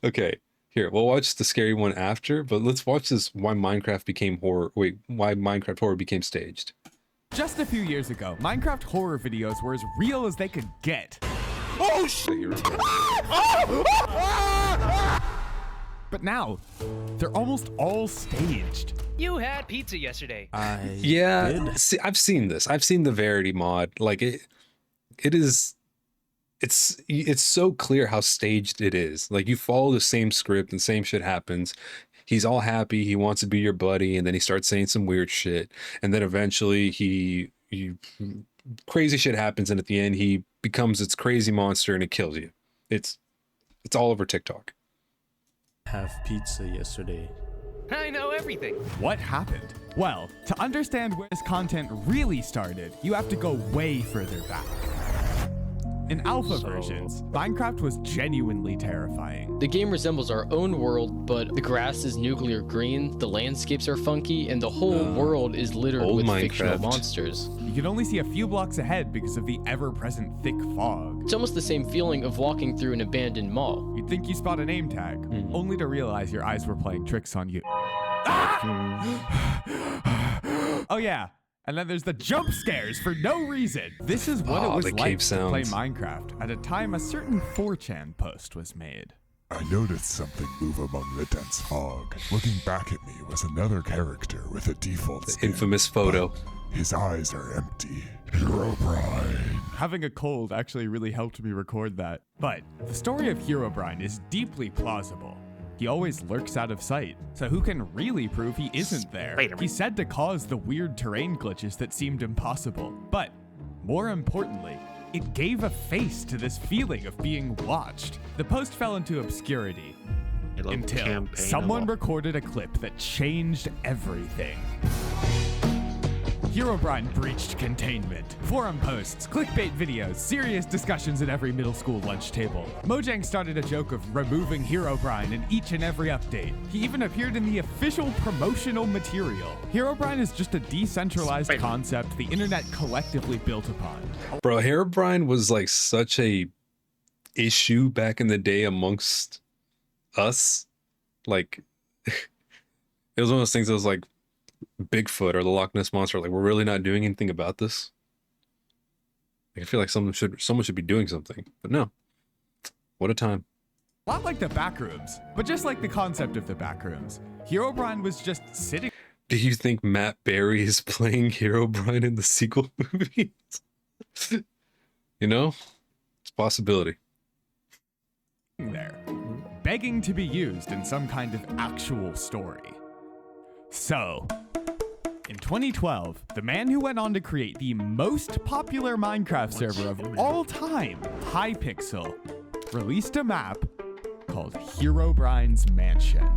Okay, here, we'll watch the scary one after, but let's watch this why Minecraft became horror. Wait, why Minecraft horror became staged. Just a few years ago, Minecraft horror videos were as real as they could get. Oh shit! But now, they're almost all staged. You had pizza yesterday. Yeah, see, I've seen this. I've seen the Verity mod. Like it's so clear how staged it is. Like you follow the same script and same shit happens. He's all happy. He wants to be your buddy, and then he starts saying some weird shit, and then eventually he crazy shit happens, and at the end he becomes this crazy monster and it kills you. It's all over TikTok. Have pizza yesterday. I know everything. What happened? Well, to understand where this content really started, you have to go way further back. In alpha versions, Minecraft was genuinely terrifying. The game resembles our own world, but the grass is nuclear green, the landscapes are funky, and the whole world is littered with fictional monsters. You can only see a few blocks ahead because of the ever-present thick fog. It's almost the same feeling of walking through an abandoned mall. You'd think you spot a name tag, only to realize your eyes were playing tricks on you. Oh yeah. And then there's the jump scares for no reason. This is what it was like to play Minecraft at a time a certain 4chan post was made. I noticed something move among the dense fog. Looking back at me was another character with a default skin. Infamous photo. His eyes are empty. Herobrine. Having a cold actually really helped me record that. But the story of Herobrine is deeply plausible. He always lurks out of sight, so who can really prove he isn't there? He's said to cause the weird terrain glitches that seemed impossible. But more importantly, it gave a face to this feeling of being watched. The post fell into obscurity until someone recorded a clip that changed everything. Herobrine breached containment. Forum posts, clickbait videos, serious discussions at every middle school lunch table. Mojang started a joke of removing Herobrine in each and every update. He even appeared in the official promotional material. Herobrine is just a decentralized concept the internet collectively built upon. Bro, Herobrine was like such a issue back in the day amongst us. Like, it was one of those things that was like, Bigfoot or the Loch Ness Monster, like, we're really not doing anything about this. Like, I feel like someone should be doing something, but no. What a time. A lot like the Backrooms, but just like the concept of the Backrooms, Herobrine was just sitting. Do you think Matt Berry is playing Herobrine in the sequel movies? You know, it's a possibility. There, begging to be used in some kind of actual story. So, in 2012, the man who went on to create the most popular Minecraft server of all time, Hypixel, released a map called Herobrine's Mansion.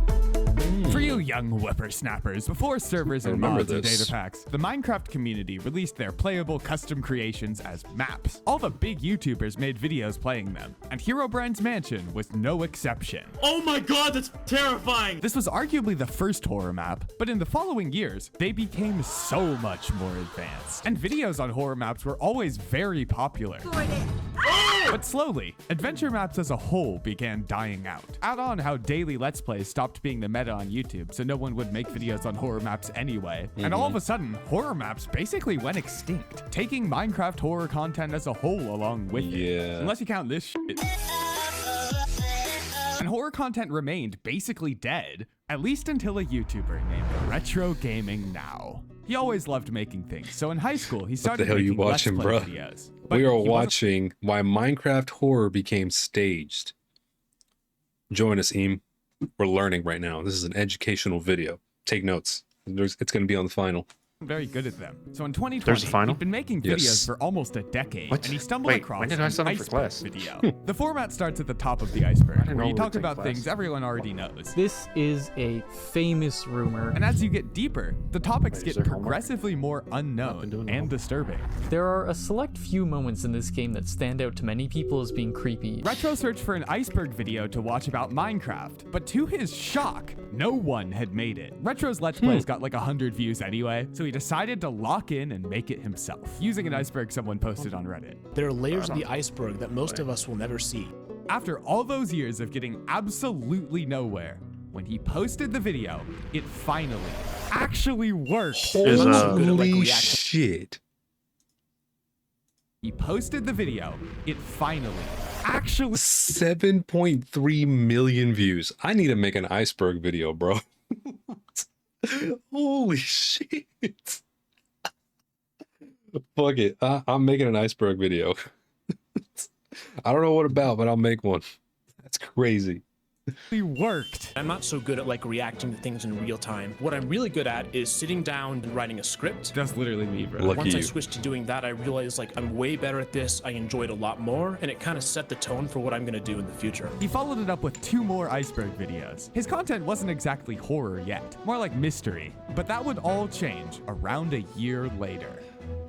For you young whippersnappers, before servers and mods and data packs, the Minecraft community released their playable custom creations as maps. All the big YouTubers made videos playing them, and Herobrine's Mansion was no exception. Oh my god, that's terrifying! This was arguably the first horror map, but in the following years, they became so much more advanced. And videos on horror maps were always very popular. But slowly, adventure maps as a whole began dying out. Add on how daily Let's Plays stopped being the meta on YouTube, so no one would make videos on horror maps anyway. And all of a sudden, horror maps basically went extinct, taking Minecraft horror content as a whole along with it. Unless you count this shit. And horror content remained basically dead, at least until a YouTuber named Retro Gaming Now. He always loved making things, so in high school, he started making Let's Play videos. We are watching why Minecraft horror became staged. Join us, Eam. We're learning right now. This is an educational video. Take notes. It's going to be on the final. Very good at them. So in 2020, he'd been making videos for almost a decade, and he stumbled across an iceberg video. The format starts at the top of the iceberg, where you talk about things everyone already knows. This is a famous rumor. And as you get deeper, the topics get progressively more unknown and disturbing. There are a select few moments in this game that stand out to many people as being creepy. Retro searched for an iceberg video to watch about Minecraft, but to his shock, no one had made it. Retro's Let's Plays got like 100 views anyway, so he decided to lock in and make it himself, using an iceberg someone posted on Reddit. There are layers of the iceberg that most of us will never see. After all those years of getting absolutely nowhere, when he posted the video, it finally actually worked. Holy shit. He posted the video, it finally actually 7.3 million views. I need to make an iceberg video, bro. Holy shit. Fuck it. I'm making an iceberg video. I don't know what about, but I'll make one. That's crazy. worked. I'm not so good at like reacting to things in real time. What I'm really good at is sitting down and writing a script. That's literally me, bro. Lucky Once I you. switched to doing that, I realized like I'm way better at this. I enjoyed a lot more, and it kind of set the tone for what I'm gonna do in the future. He followed it up with 2 more iceberg videos. His content wasn't exactly horror yet, more like mystery, but that would all change around a year later.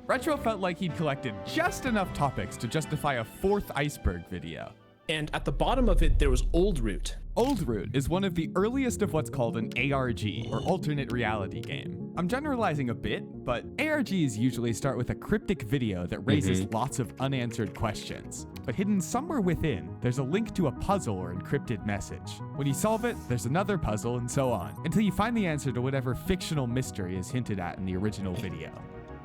Retro felt like he'd collected just enough topics to justify a 4th iceberg video. And at the bottom of it, there was Old Root. Old Root is one of the earliest of what's called an ARG, or alternate reality game. I'm generalizing a bit, but ARGs usually start with a cryptic video that raises lots of unanswered questions. But hidden somewhere within, there's a link to a puzzle or encrypted message. When you solve it, there's another puzzle and so on, until you find the answer to whatever fictional mystery is hinted at in the original video.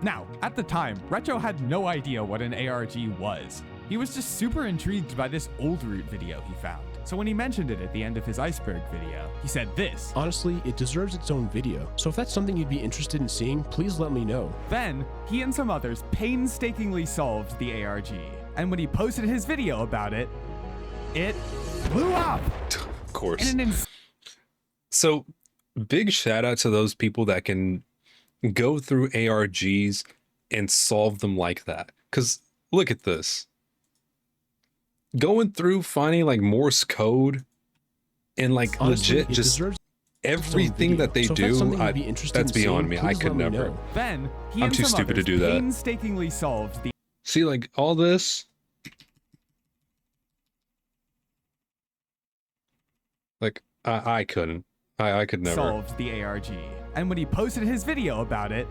Now, at the time, Retro had no idea what an ARG was. He was just super intrigued by this Old Root video he found. So when he mentioned it at the end of his iceberg video, he said this. Honestly, it deserves its own video. So if that's something you'd be interested in seeing, please let me know. Then, he and some others painstakingly solved the ARG. And when he posted his video about it, it blew up. Of course. In an So, big shout out to those people that can go through ARGs and solve them like that. Because look at this. Going through finding like Morse code and like Honestly, legit just everything that they do, that's beyond me. I could never. Then, he I'm and too some stupid to others do that. painstakingly solved the See, like all this. Like I couldn't. I could never. solved the ARG. And when he posted his video about it,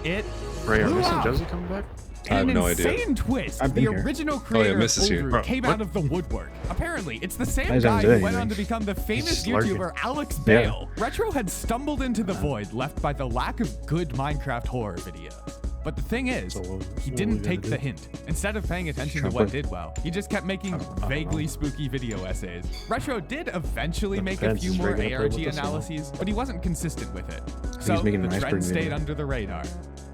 it Ray, are blew Miss and up. Josie coming back? I have In no an idea. insane twist, I've been the here. original creator of Miss is Old here. Root Bro, came what? out of the woodwork. Apparently, it's the same Nice guy sounds who went good, on to man. become the famous just lurking. YouTuber Alex Yeah. Bale. Retro had stumbled into the void left by the lack of good Minecraft horror videos. But the thing is, So what he we didn't gotta take do? the hint. Instead of paying attention to what did well, he just kept making vaguely spooky video essays. Retro did eventually make a Depends, few is more Ray gonna play ARG with us or no? analyses, but he wasn't consistent with it. So he's making the an iceberg trend stayed video. under the radar,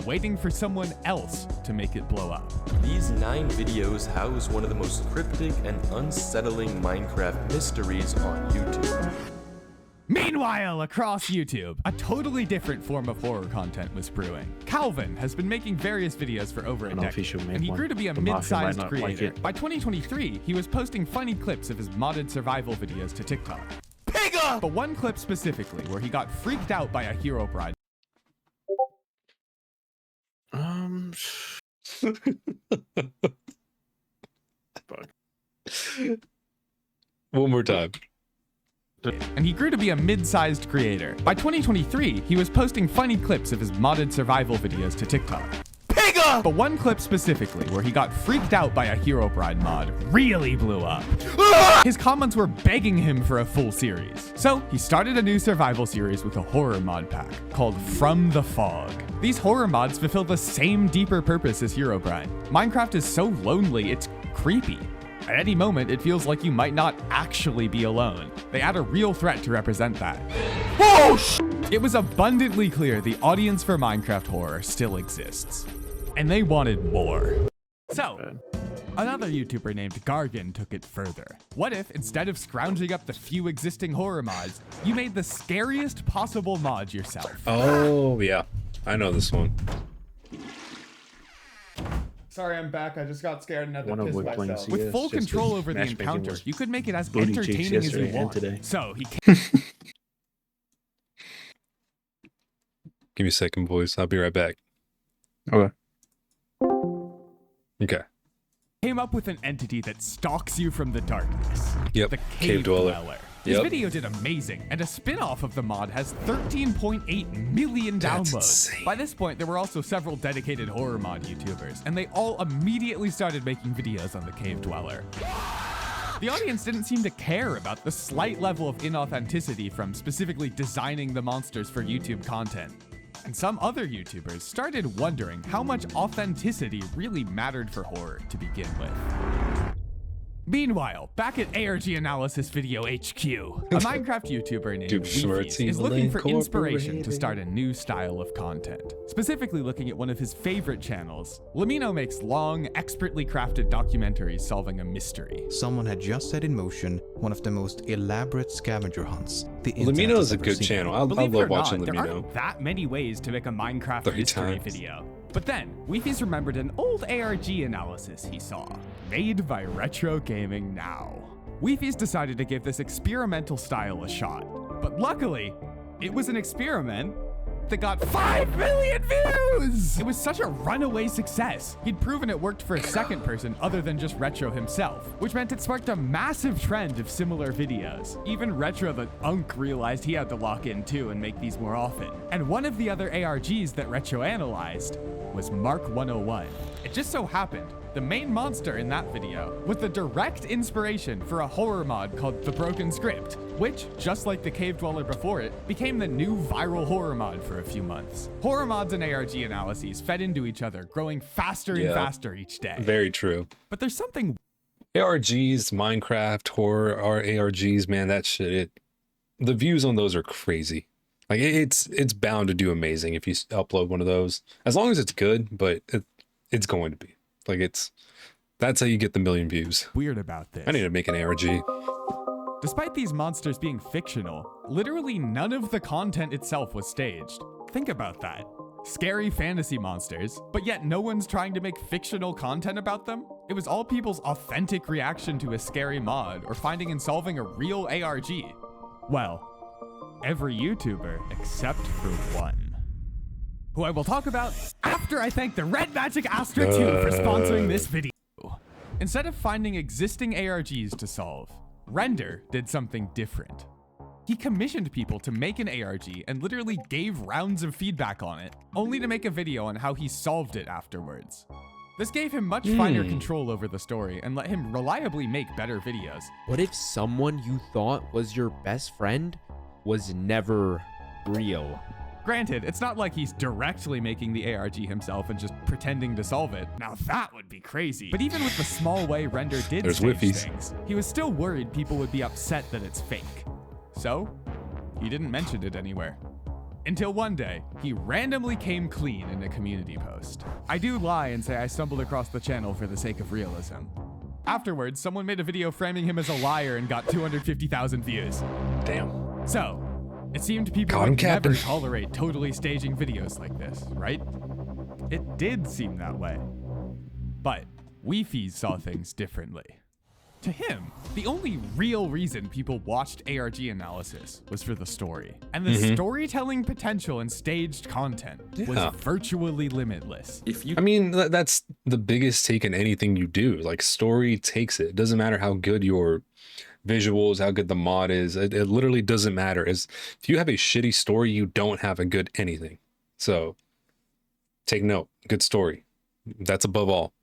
waiting for someone else to make it blow up. These 9 videos house one of the most cryptic and unsettling Minecraft mysteries on YouTube. Meanwhile, across YouTube, a totally different form of horror content was brewing. Calvin has been making various videos for over a don't know if he decade, should make and he one. grew to be a The Mafia might mid-sized not like creator. it. By 2023, he was posting funny clips of his modded survival videos to TikTok. But one clip specifically where he got freaked out by a Herobrine One more time. and he grew to be a mid-sized creator. By 2023, he was posting funny clips of his modded survival videos to TikTok. But one clip specifically where he got freaked out by a Herobrine mod really blew up. His comments were begging him for a full series. So he started a new survival series with a horror mod pack called From the Fog. These horror mods fulfill the same deeper purpose as Herobrine. Minecraft is so lonely, it's creepy. At any moment, it feels like you might not actually be alone. They add a real threat to represent that. It was abundantly clear the audience for Minecraft horror still exists. And they wanted more. So, another YouTuber named Gargan took it further. What if, instead of scrounging up the few existing horror mods, you made the scariest possible mod yourself? Oh yeah, I know this one. Sorry, I'm back. I just got scared and had to One of piss which playing myself. CS. With full just control the over the matchmaking encounter, was you could make it as booty cheeks entertaining as you yesterday and want. today. So he Give me a second, boys. I'll be right back. Okay. Okay. came up with an entity that stalks you from the darkness. Yep. The Cave Dweller. His Yep. video did amazing, and a spin-off of the mod has 13.8 million That's downloads. insane. By this point, there were also several dedicated horror mod YouTubers, and they all immediately started making videos on the Cave Dweller. The audience didn't seem to care about the slight level of inauthenticity from specifically designing the monsters for YouTube content. And some other YouTubers started wondering how much authenticity really mattered for horror to begin with. Meanwhile, back at ARG Analysis Video HQ, a Minecraft YouTuber named Weefies is looking for inspiration to start a new style of content, specifically looking at one of his favorite channels. Lamino makes long, expertly crafted documentaries solving a mystery. Someone had just set in motion one of the most elaborate scavenger hunts the Lamino is a good channel. I love watching There Lamino. aren't that many ways to make a Minecraft mystery video. But then, Weefies remembered an old ARG analysis he saw, made by Retro Gaming Now. Weefies decided to give this experimental style a shot. But luckily, it was an experiment that got 5 million views! It was such a runaway success. He'd proven it worked for a second person other than just Retro himself, which meant it sparked a massive trend of similar videos. Even Retro the Unk realized he had to lock in too and make these more often. And one of the other ARGs that Retro analyzed was Mark 101. It just so happened the main monster in that video was the direct inspiration for a horror mod called The Broken Script, which, just like the Cave Dweller before it, became the new viral horror mod for a few months. Horror mods and ARG analyses fed into each other, growing faster and faster each day. Very true. But there's something... ARGs, Minecraft, horror, ARGs, man, that shit, the views on those are crazy. Like, it's bound to do amazing if you upload one of those. As long as it's good, but it's going to be. Like, that's how you get the million views. Weird about this. I need to make an ARG. Despite these monsters being fictional, literally none of the content itself was staged. Think about that. Scary fantasy monsters, but yet no one's trying to make fictional content about them? It was all people's authentic reaction to a scary mod or finding and solving a real ARG. Well, every YouTuber except for one, who I will talk about after I thank the Red Magic Astra 2 for sponsoring this video. Instead of finding existing ARGs to solve, Render did something different. He commissioned people to make an ARG and literally gave rounds of feedback on it, only to make a video on how he solved it afterwards. This gave him much finer control over the story and let him reliably make better videos. What if someone you thought was your best friend was never real? Granted, it's not like he's directly making the ARG himself and just pretending to solve it. Now that would be crazy. But even with the small way Render did stage things, he was still worried people would be upset that it's fake. So, he didn't mention it anywhere. Until one day, he randomly came clean in a community post. I do lie and say I stumbled across the channel for the sake of realism. Afterwards, someone made a video framing him as a liar and got 250,000 views. Damn. So, it seemed people would never tolerate totally staging videos like this, right? It did seem that way. But Weefies saw things differently. To him, the only real reason people watched ARG analysis was for the story. And the storytelling potential in staged content was virtually limitless. I mean, that's the biggest take in anything you do. Like, story takes it. It doesn't matter how good your visuals, how good the mod is. It literally doesn't matter. If you have a shitty story, you don't have a good anything. So take note. Good story. That's above all.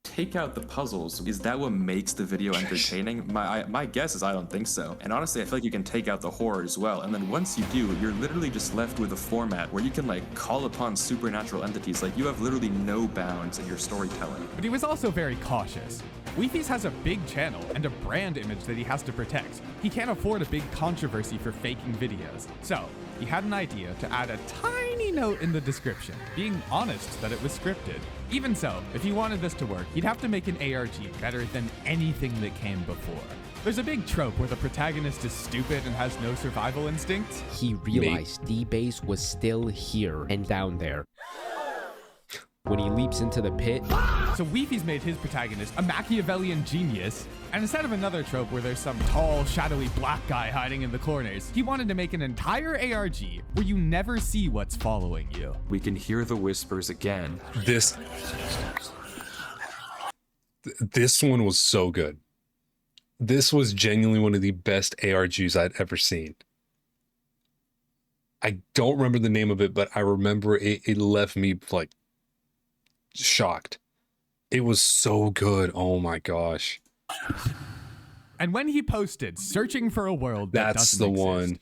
Take out the puzzles. Is that what makes the video entertaining? My guess is I don't think so. And honestly, I feel like you can take out the horror as well. And then once you do, you're literally just left with a format where you can like call upon supernatural entities. Like, you have literally no bounds in your storytelling. But he was also very cautious. Weefies has a big channel and a brand image that he has to protect. He can't afford a big controversy for faking videos. So he had an idea to add a tiny note in the description, being honest that it was scripted. Even so, if he wanted this to work, he'd have to make an ARG better than anything that came before. There's a big trope where the protagonist is stupid and has no survival instincts. He realized D-Base was still here and down there when he leaps into the pit. So Weefies made his protagonist a Machiavellian genius, and instead of another trope where there's some tall, shadowy black guy hiding in the corners, he wanted to make an entire ARG where you never see what's following you. We can hear the whispers again. This one was so good. This was genuinely one of the best ARGs I'd ever seen. I don't remember the name of it, but I remember it left me like shocked. It was so good. Oh my gosh. And when he posted searching for a world that That's doesn't the exist, one.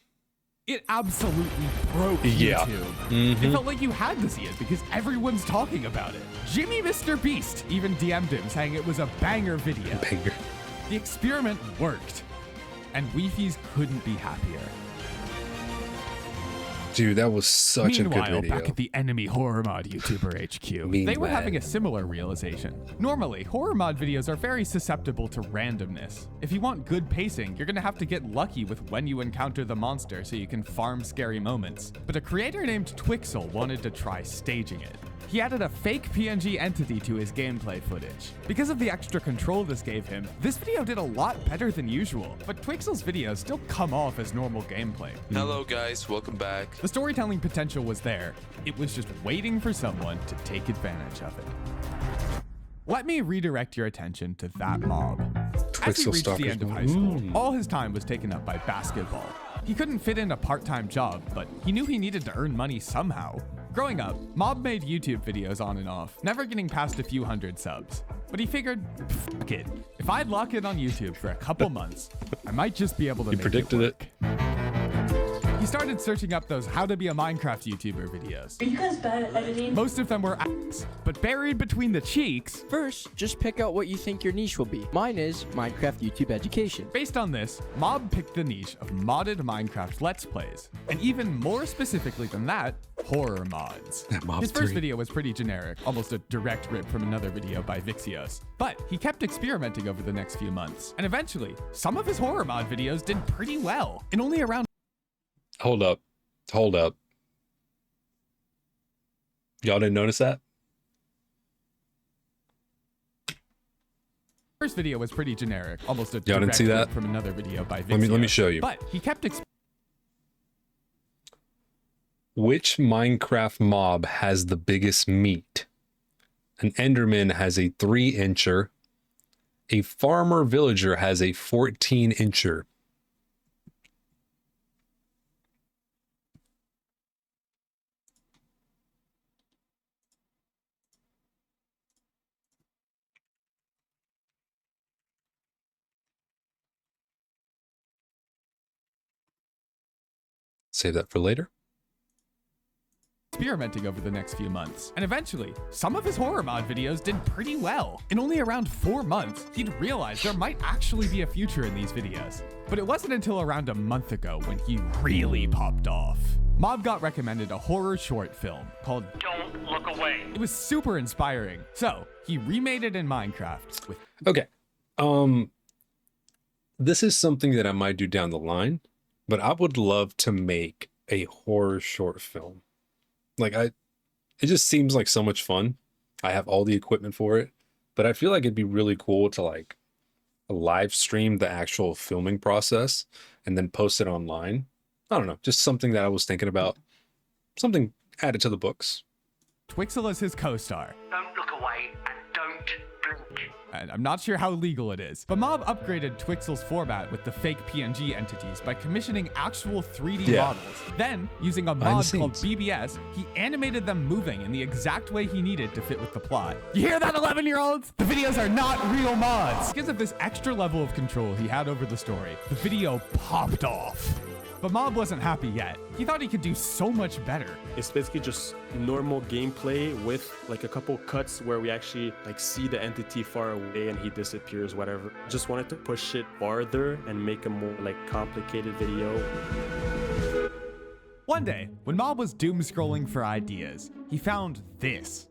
it absolutely broke Yeah. YouTube. It felt like you had to see it because everyone's talking about it. Jimmy Mr. Beast even DM'd him saying it was a banger video. Banger. The experiment worked, and Weefies couldn't be happier. Dude, that was such a good Meanwhile, video. back at the enemy horror mod YouTuber HQ, they were having a similar realization. Normally, horror mod videos are very susceptible to randomness. If you want good pacing, you're gonna have to get lucky with when you encounter the monster so you can farm scary moments. But a creator named Twixel wanted to try staging it. He added a fake PNG entity to his gameplay footage. Because of the extra control this gave him, this video did a lot better than usual, but Twixel's videos still come off as normal gameplay. Hello guys, welcome back. The storytelling potential was there. It was just waiting for someone to take advantage of it. Let me redirect your attention to ThatMob. As he Twixel reached the stalkers. end of high school, all his time was taken up by basketball. He couldn't fit in a part-time job, but he knew he needed to earn money somehow. Growing up, Mob made YouTube videos on and off, never getting past a few hundred subs. But he figured, fuck it. If I'd lock in on YouTube for a couple months, I might just be able to make predicted it work. He started searching up those how to be a Minecraft YouTuber videos. Are you guys bad at editing? Most of them were ass, but buried between the cheeks. First, just pick out what you think your niche will be. Mine is Minecraft YouTube education. Based on this, Mob picked the niche of modded Minecraft Let's Plays, and even more specifically than that, horror mods. His first video was pretty generic, almost a direct rip from another video by Vixios. But he kept experimenting over the next few months, and eventually, some of his horror mod videos did pretty well, in only around Hold up. Hold up. Y'all didn't notice that? first video was pretty generic, almost a Y'all didn't see direct that? from another video by Vixios. Let me show you. But he kept Which Minecraft mob has the biggest meat? An Enderman has a 3-incher. A farmer villager has a 14-incher. Save that for later. experimenting over the next few months. And eventually, some of his horror mod videos did pretty well. In only around 4 months, he'd realized there might actually be a future in these videos. But it wasn't until around a month ago when he really popped off. Mob got recommended a horror short film called Don't Look Away. It was super inspiring. So he remade it in Minecraft with Okay. This is something that I might do down the line, but I would love to make a horror short film. Like it just seems like so much fun. I have all the equipment for it, but I feel like it'd be really cool to like live stream the actual filming process and then post it online. I don't know, just something that I was thinking about. Something added to the books. Twixel as his co-star. Don't look away and don't blink. And I'm not sure how legal it is, but Mob upgraded Twixel's format with the fake PNG entities by commissioning actual 3D models. Then, using a mod called BBS, he animated them moving in the exact way he needed to fit with the plot. You hear that, 11-year-olds? The videos are not real mods! Because of this extra level of control he had over the story, the video popped off. But Mob wasn't happy yet. He thought he could do so much better. It's basically just normal gameplay with like a couple cuts where we actually like see the entity far away and he disappears, whatever. Just wanted to push it farther and make a more like complicated video. One day, when Mob was doom scrolling for ideas, he found this.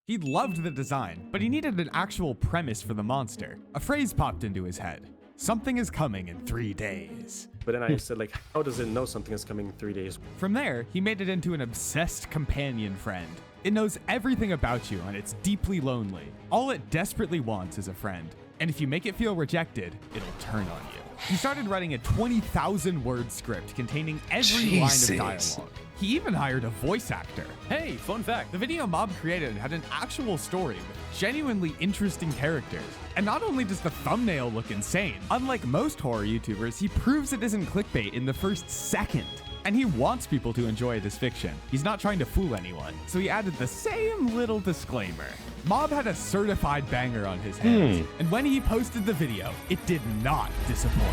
He loved the design, but he needed an actual premise for the monster. A phrase popped into his head. Something is coming in 3 days. But then I said, like, how does it know something is coming in 3 days? From there, he made it into an obsessed companion friend. It knows everything about you and it's deeply lonely. All it desperately wants is a friend. And if you make it feel rejected, it'll turn on you. He started writing a 20,000-word script containing every line of dialogue. He even hired a voice actor. Hey, fun fact, the video Mob created had an actual story with genuinely interesting characters. And not only does the thumbnail look insane, unlike most horror YouTubers, he proves it isn't clickbait in the first second. And he wants people to enjoy this fiction. He's not trying to fool anyone. So he added the same little disclaimer. Mob had a certified banger on his hands. And when he posted the video, it did not disappoint.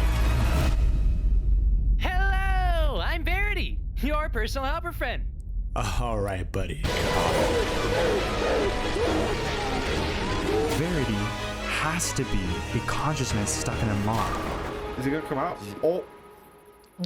Hello, I'm Verity, your personal helper friend. All right, buddy. Verity has to be a consciousness stuck in a mob. Is it gonna come out? Oh.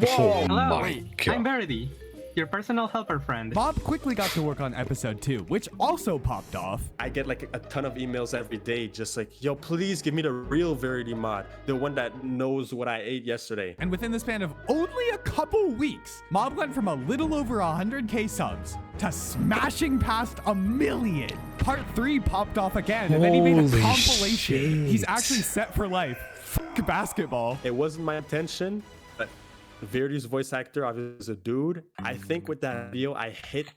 Oh Hello, my God. I'm Verity, your personal helper friend. Mob quickly got to work on episode 2, which also popped off. I get like a ton of emails every day, just like, yo, please give me the real Verity mod, the one that knows what I ate yesterday. And within the span of only a couple weeks, Mob went from a little over 100k subs to smashing past 1 million. Part 3 popped off again, and then he made a Holy compilation. shit. He's actually set for life. Fuck basketball. It wasn't my intention, but Verity's voice actor obviously is a dude. I think with that video, I hit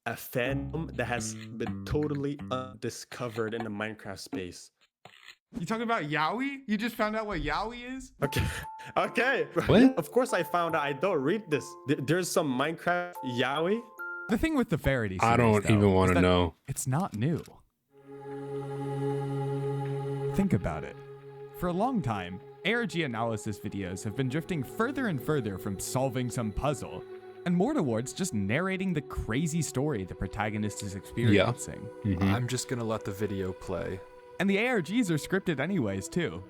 a fandom that has been totally undiscovered in the Minecraft space. You talking about yaoi? You just found out what yaoi is? Okay. Okay. What? Of course I found out. I don't read this. There's some Minecraft yaoi. The thing with the Verity series, I don't though, even want is to that know. It's not new. Think about it. For a long time, ARG analysis videos have been drifting further and further from solving some puzzle, and more towards just narrating the crazy story the protagonist is experiencing. I'm just gonna let the video play. And the ARGs are scripted anyways, too.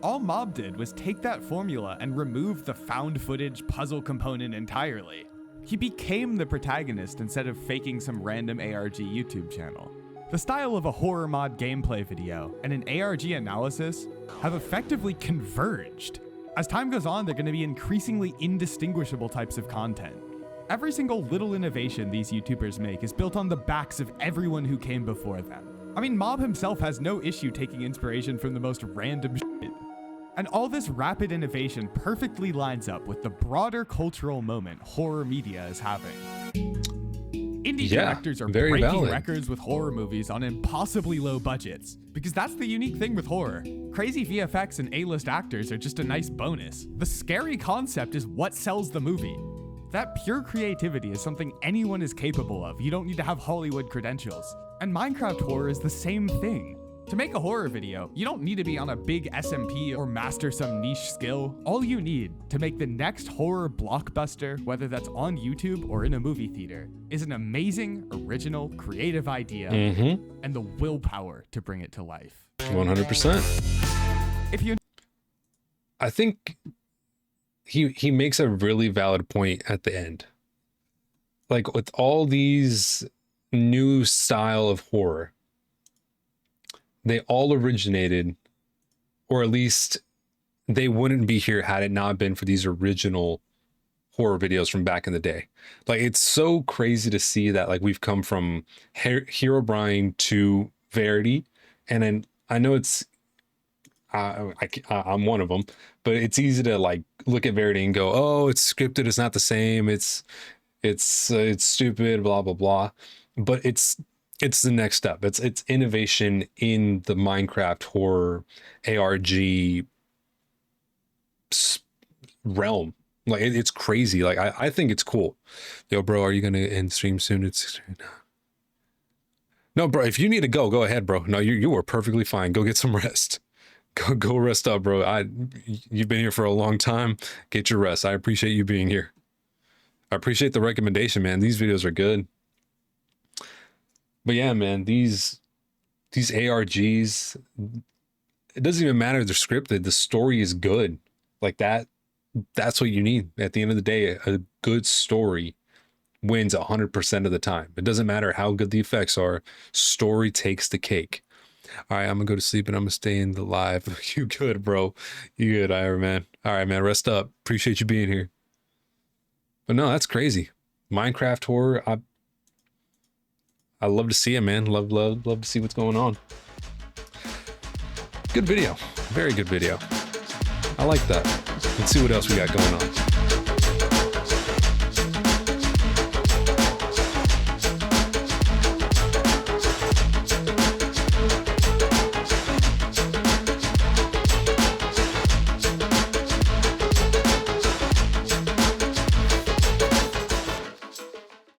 All Mob did was take that formula and remove the found footage puzzle component entirely. He became the protagonist instead of faking some random ARG YouTube channel. The style of a horror mod gameplay video and an ARG analysis have effectively converged. As time goes on, they're going to be increasingly indistinguishable types of content. Every single little innovation these YouTubers make is built on the backs of everyone who came before them. I mean, Mob himself has no issue taking inspiration from the most random shit. And all this rapid innovation perfectly lines up with the broader cultural moment horror media is having. Indie directors are very breaking valid. records with horror movies on impossibly low budgets, because that's the unique thing with horror. Crazy VFX and A-list actors are just a nice bonus. The scary concept is what sells the movie. That pure creativity is something anyone is capable of. You don't need to have Hollywood credentials. And Minecraft horror is the same thing. To make a horror video, you don't need to be on a big SMP or master some niche skill. All you need to make the next horror blockbuster, whether that's on YouTube or in a movie theater, is an amazing, original, creative idea and the willpower to bring it to life. 100%. If you I think he makes a really valid point at the end. Like with all these new style of horror, they all originated, or at least they wouldn't be here had it not been for these original horror videos from back in the day. Like, it's so crazy to see that, like, we've come from Herobrine to Verity, and then I know it's I'm one of them, but it's easy to like look at Verity and go, oh, it's scripted, it's not the same, it's stupid, blah blah blah. But it's the next step. It's innovation in the Minecraft horror ARG realm. Like, it's crazy. Like, I think it's cool. Yo, bro, are you gonna end stream soon? No, bro. If you need to go ahead, bro. No, you are perfectly fine. Go get some rest. Go rest up, bro. You've been here for a long time. Get your rest. I appreciate you being here. I appreciate the recommendation, man. These videos are good. But yeah, man, these ARGs, it doesn't even matter if they're scripted. The story is good. Like, that's what you need. At the end of the day, a good story wins 100% of the time. It doesn't matter how good the effects are. Story takes the cake. All right, I'm gonna go to sleep and I'm gonna stay in the live. You good, bro? You good, Iron Man? All right, man, rest up. Appreciate you being here. But no, that's crazy. Minecraft horror. I love to see it, man. Love to see what's going on. Good video. Very good video. I like that. Let's see what else we got going on.